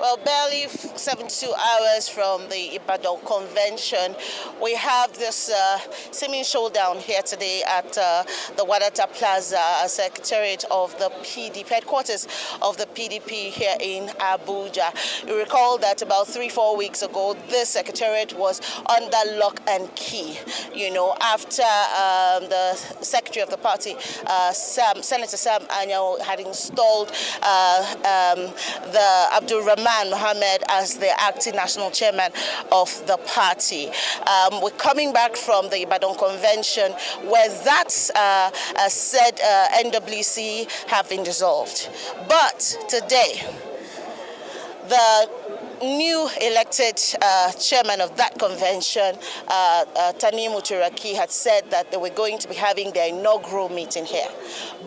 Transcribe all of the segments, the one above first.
Well, barely 72 hours from the Ibadan convention, we have this seeming showdown here today at the Wadata Plaza, Secretariat of the PDP, headquarters of the PDP here in Abuja. You recall that about 3-4 weeks ago, this secretariat was under lock and key, after the secretary of the party, Senator Sam Anyanwu, had installed the Abdul Rahman Mohammed as the acting national chairman of the party. We're coming back from the Ibadan convention where that said NWC have been dissolved. But today, the new elected chairman of that convention, Tanimu Turaki, had said that they were going to be having their inaugural meeting here.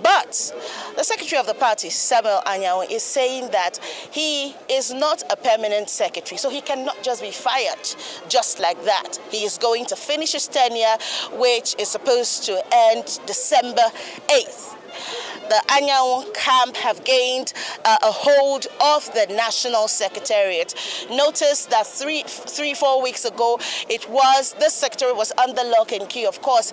But the secretary of the party, Samuel Anyanwu, is saying that he is not a permanent secretary, so he cannot just be fired just like that. He is going to finish his tenure, which is supposed to end December 8th. The Anyanwu camp have gained a hold of the National Secretariat. Notice that 3-4 weeks ago, this secretary was under lock and key, of course,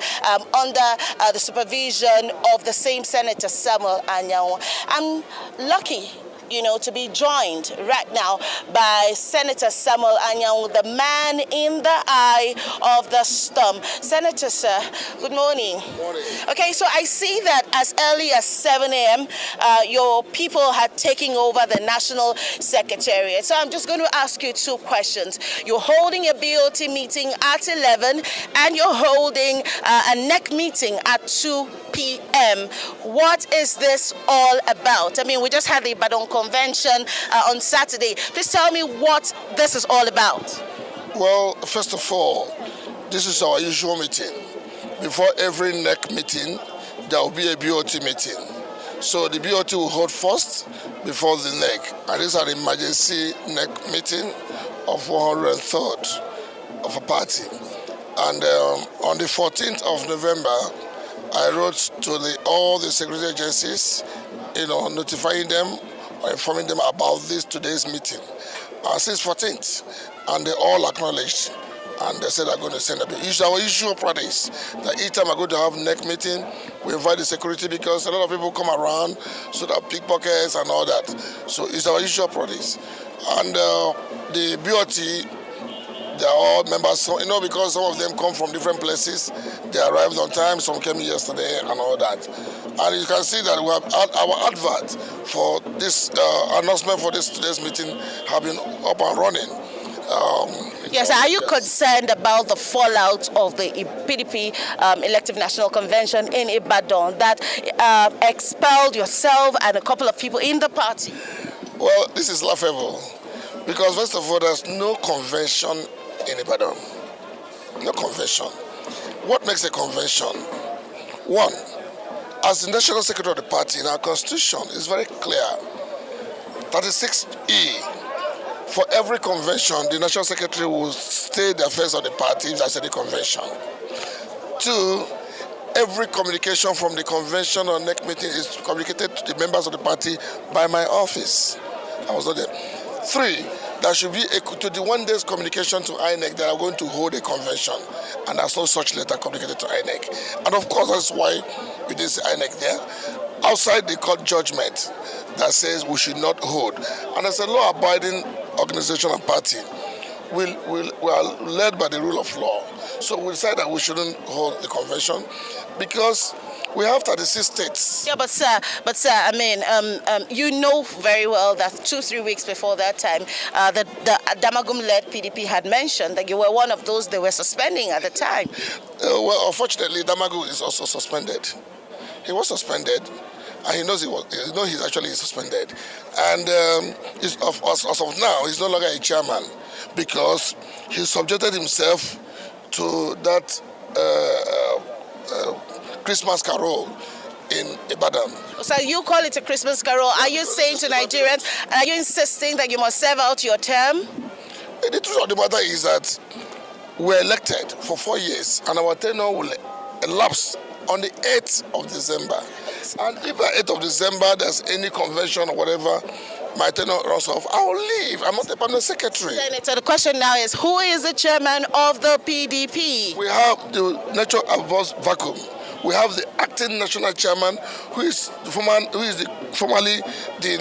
under the supervision of the same Senator Samuel Anyanwu. I'm lucky to be joined right now by Senator Samuel Anyanwu, the man in the eye of the storm. Senator, sir, good morning. Good morning. Okay, so I see that as early as 7 a.m., your people had taken over the National Secretariat. So I'm just going to ask you two questions. You're holding a BOT meeting at 11, and you're holding a NEC meeting at 2 p.m. What is this all about? I mean, we just had the Ibadan convention on Saturday. Please tell me what this is all about. Well, first of all, this is our usual meeting. Before every NEC meeting, there will be a BOT meeting. So the BOT will hold first before the NEC. And this is an emergency NEC meeting of 103rd of a party. And on the 14th of November, I wrote to all the security agencies, notifying them or informing them about today's meeting. Since 14th, and they all acknowledged, and they said they're going to send a bill. Our usual practice that each time I go to have NEC meeting, we invite the security because a lot of people come around, so that pickpockets and all that. So it's our usual practice. And the BOT, they're all members, because some of them come from different places. They arrived on time, some came yesterday and all that. And you can see that we have our advert for this announcement for today's meeting have been up and running. Yes, are you concerned about the fallout of the PDP elective national convention in Ibadan that expelled yourself and a couple of people in the party? Well, this is laughable because first of all, there's no convention in Ibadan. No convention. What makes a convention? One, as the National Secretary of the party in our constitution is very clear. 36E. For every convention, the National Secretary will state the affairs of the party if there's any convention. Two, every communication from the convention or NEC meeting is communicated to the members of the party by my office. I was not there. Three, there should be a 21 days communication to INEC that are going to hold a convention, and there's no such letter communicated to INEC. And of course, that's why we didn't see INEC there. Outside the court judgment that says we should not hold. And as a law-abiding organization and party, we are led by the rule of law. So we decided that we shouldn't hold the convention because we have 36 states. Yeah, but sir, I mean, you know very well that 2-3 weeks before that time, the Damagum-led PDP had mentioned that you were one of those they were suspending at the time. Well, unfortunately, Damagum is also suspended. He was suspended, and he knows he's actually suspended. And as of now, he's no longer a chairman because he subjected himself to that Christmas carol in Ibadan. So you call it a Christmas carol. Are you saying to Nigerians, are you insisting that you must serve out your term? The truth of the matter is that we're elected for 4 years and our tenure will elapse on the 8th of December. And if by 8th of December there's any convention or whatever, my tenure runs off, I will leave. I'm not a permanent secretary. Senator, the question now is, who is the chairman of the PDP? We have the nature above vacuum. We have the acting national chairman, who is formerly the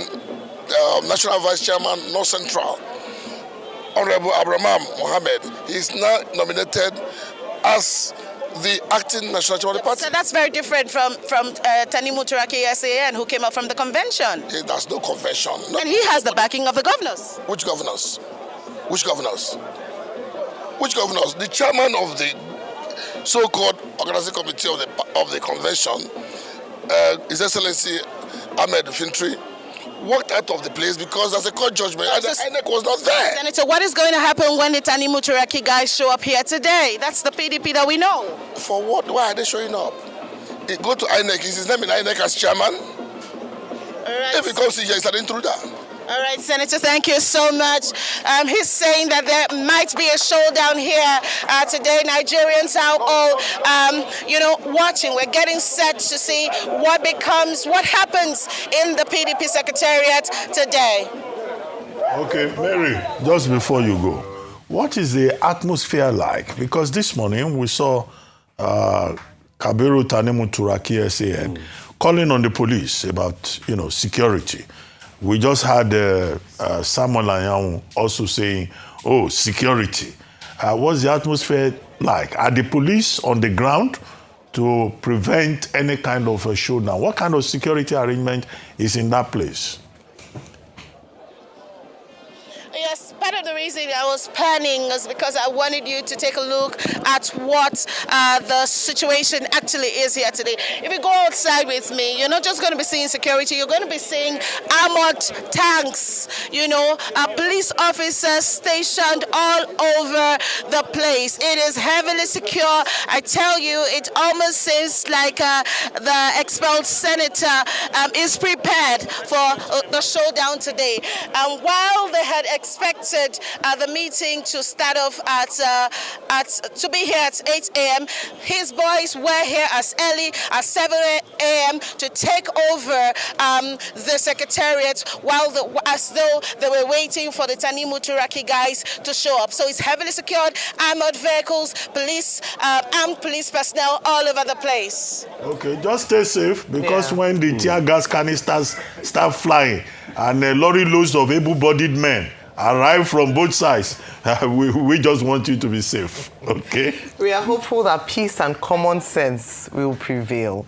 national vice chairman, North Central, Honorable Abraham Mohammed. He is now nominated as the acting national chairman of the party. So that's very different from Tanimu Turaki SAN, who came up from the convention. There's no convention. And he has the backing of the governors. Which governors? Which governors? Which governors? The chairman of the so-called organizing committee of the convention, His Excellency Ahmed Fintri, walked out of the place because there's a court judgment and the INEC was not there. Senator, what is going to happen when the Tanimu Turaki guys show up here today? That's the PDP that we know. For what? Why are they showing up? They go to INEC. Is his name in INEC as chairman? Right. If he comes here, he's an intruder. All right, Senator, thank you so much. He's saying that there might be a showdown here today. Nigerians are all, watching. We're getting set to see what happens in the PDP Secretariat today. Okay, Mary, just before you go, what is the atmosphere like? Because this morning we saw Kabiru Tanimu Turaki SAN calling on the police about, security. We just had Samuel Anyanwu also saying, oh, security. What's the atmosphere like? Are the police on the ground to prevent any kind of a showdown? What kind of security arrangement is in that place? Yes, part of the reason I was planning is because I wanted you to take a look at what the situation actually is here today. If you go outside with me, you're not just going to be seeing security, you're going to be seeing armored tanks, police officers stationed all over the place. It is heavily secure. I tell you, it almost seems like the expelled senator is prepared for the showdown today. While they had expected the meeting to start off to be here at 8 a.m. His boys were here as early as 7 a.m. to take over the secretariat as though they were waiting for the Tanimu Turaki guys to show up. So it's heavily secured, armored vehicles, police, armed police personnel all over the place. Okay, just stay safe because when the tear gas canisters start flying and lorry loads of able-bodied men arrive from both sides, we just want you to be safe, okay? We are hopeful that peace and common sense will prevail.